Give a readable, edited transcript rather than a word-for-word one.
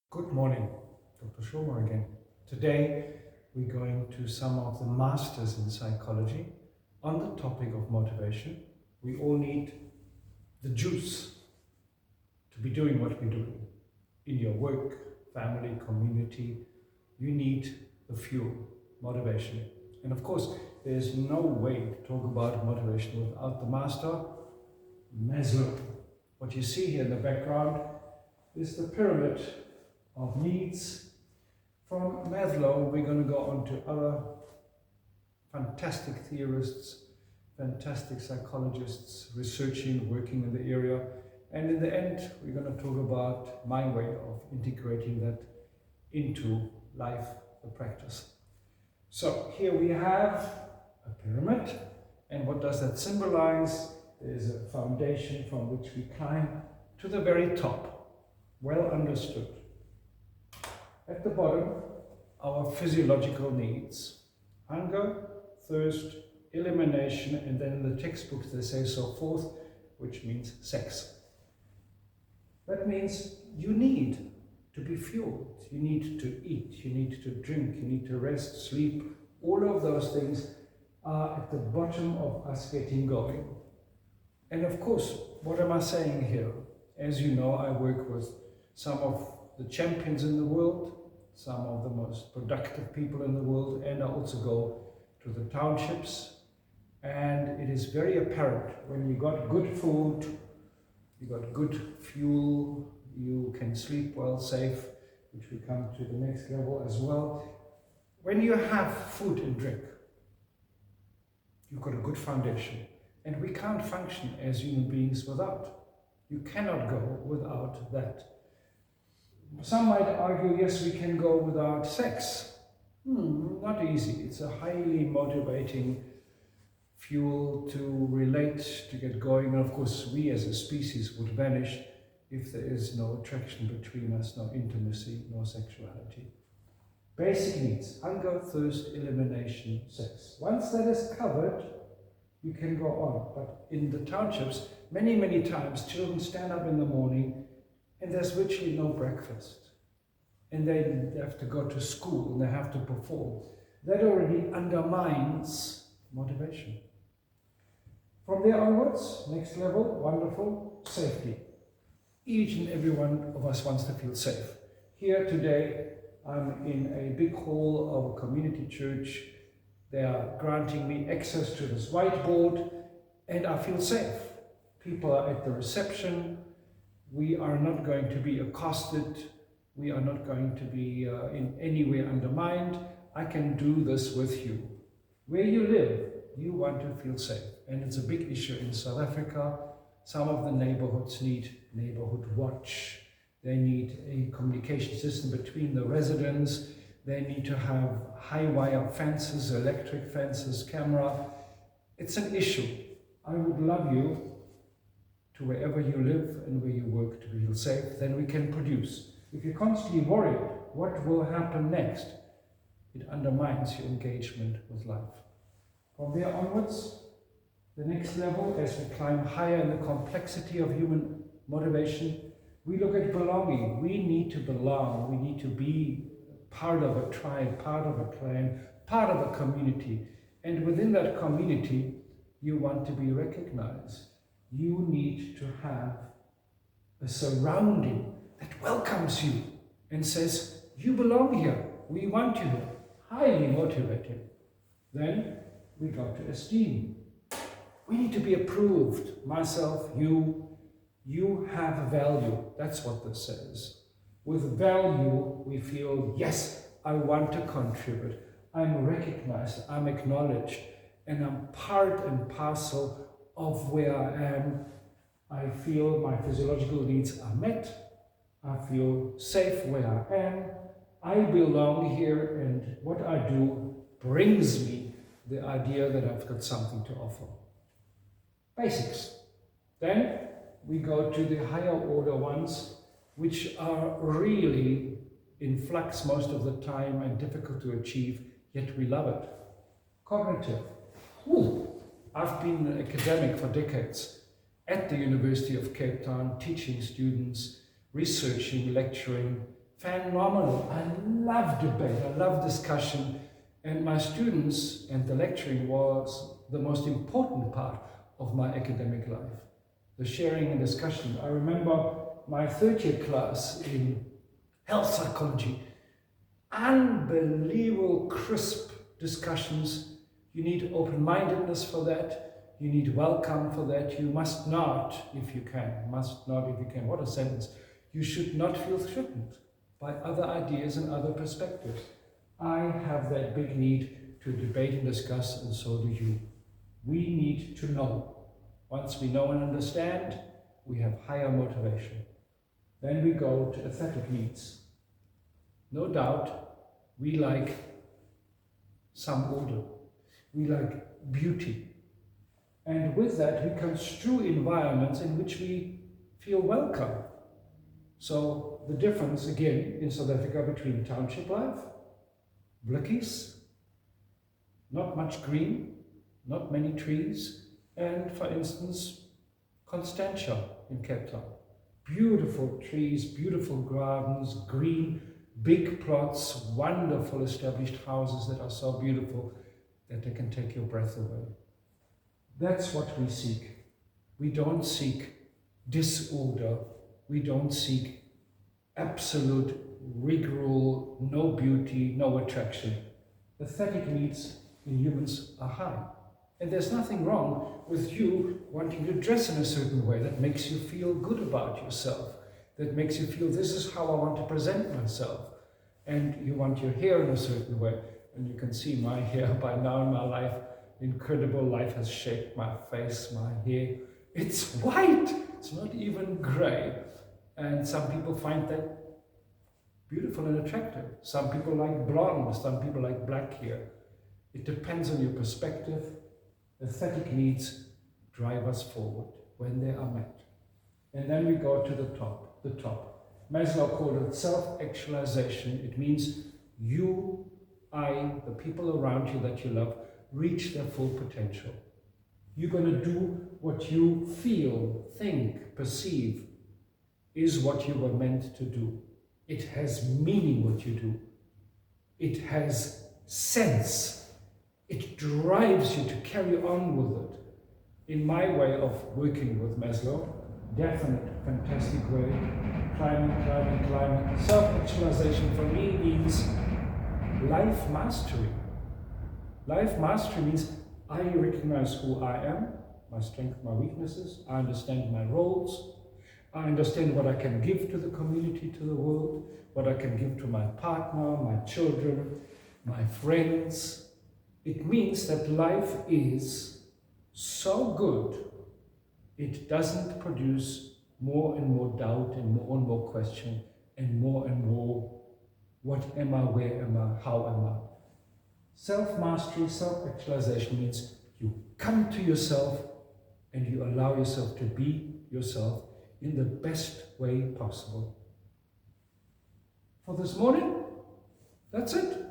Good morning, Dr. Schomer again. Today we're going to some of the masters in psychology on the topic of motivation. We all need the juice to be doing what we're doing. In your work, family, community, you need the fuel, motivation. And of course, there's no way to talk about motivation without the master, Maslow. What you see here in the background is the pyramid of needs. From Maslow, we're going to go on to other fantastic theorists, fantastic psychologists researching, working in the area. And in the end, we're going to talk about my way of integrating that into life, the practice. So here we have a pyramid. And what does that symbolize? There's a foundation from which we climb to the very top. Well understood. At the bottom, our physiological needs: hunger, thirst, elimination, and then in the textbooks they say so forth, which means sex. That means you need to be fueled, you need to eat, you need to drink, you need to rest, sleep. All of those things are at the bottom of us getting going. And of course, what am I saying here? As you know, I work with some of the champions in the world, some of the most productive people in the world, and I also go to the townships. And it is very apparent when you got good food, you got good fuel, you can sleep well, safe, which we come to the next level as well. When you have food and drink, you've got a good foundation. And we can't function as human beings without. You cannot go without that. Some might argue, yes, we can go without sex. Not easy. It's a highly motivating fuel to relate, to get going. And of course, we as a species would vanish if there is no attraction between us, no intimacy, no sexuality. Basic needs: hunger, thirst, elimination, sex. Once that is covered, you can go on. But in the townships, many times, children stand up in the morning and there's virtually no breakfast. And they have to go to school and they have to perform. That already undermines motivation. From there onwards, next level, wonderful, safety. Each and every one of us wants to feel safe. Here today, I'm in a big hall of a community church. They are granting me access to this whiteboard, and I feel safe. People are at the reception. We are not going to be accosted. We are not going to be in any way undermined. I can do this with you. Where you live, you want to feel safe. And it's a big issue in South Africa. Some of the neighborhoods need neighborhood watch. They need a communication system between the residents. They need to have high wire fences, electric fences, camera. It's an issue. I would love you to wherever you live and where you work to feel safe. Then we can produce. If you're constantly worried, what will happen next? It undermines your engagement with life. From there onwards, the next level, as we climb higher in the complexity of human motivation, we look at belonging. We need to belong. We need to be part of a tribe, part of a clan, part of a community. And within that community, you want to be recognized. You need to have a surrounding that welcomes you and says, you belong here, we want you here. Highly motivating. Then we go to esteem. We need to be approved. Myself, you have a value. That's what this says. With value, we feel, yes, I want to contribute. I'm recognized, I'm acknowledged, and I'm part and parcel of where I am. I feel my physiological needs are met. I feel safe where I am. I belong here, and what I do brings me the idea that I've got something to offer. Basics. Then we go to the higher order ones, which are really in flux most of the time and difficult to achieve, yet we love it. Cognitive. I've been an academic for decades at the University of Cape Town, teaching students, researching, lecturing, phenomenal. I love debate, I love discussion, and my students and the lecturing was the most important part of my academic life. The sharing and discussion. I remember my third year class in health psychology. Unbelievable crisp discussions. You need open-mindedness for that. You need welcome for that. You must not, if you can, what a sentence. You should not feel threatened by other ideas and other perspectives. I have that big need to debate and discuss, and so do you. We need to know. Once we know and understand, we have higher motivation. Then we go to aesthetic needs. No doubt, we like some order. We like beauty. And with that, we construe environments in which we feel welcome. So the difference, again, in South Africa between township life, blikkies, not much green, not many trees, and, for instance, Constantia in Cape Town. Beautiful trees, beautiful gardens, green, big plots, wonderful established houses that are so beautiful that they can take your breath away. That's what we seek. We don't seek disorder. We don't seek absolute rigor, no beauty, no attraction. Aesthetic needs in humans are high. And there's nothing wrong with you wanting to dress in a certain way that makes you feel good about yourself, that makes you feel this is how I want to present myself. And you want your hair in a certain way. And you can see my hair by now in my life. Incredible life has shaped my face, my hair. It's white. It's not even gray. And some people find that beautiful and attractive. Some people like blonde. Some people like black hair. It depends on your perspective. Aesthetic needs drive us forward when they are met. And then we go to the top. Maslow called it self-actualization. It means you, I, the people around you that you love, reach their full potential. You're going to do what you feel, think, perceive is what you were meant to do. It has meaning what you do. It has sense. It drives you to carry on with it. In my way of working with Maslow, definite, fantastic way, climbing. Self-actualization for me means life mastery. Life mastery means I recognize who I am, my strengths, my weaknesses. I understand my roles. I understand what I can give to the community, to the world, what I can give to my partner, my children, my friends. It means that life is so good, it doesn't produce more and more doubt and more question and more what am I, where am I, how am I. Self-mastery, self-actualization means you come to yourself and you allow yourself to be yourself in the best way possible. For this morning, that's it.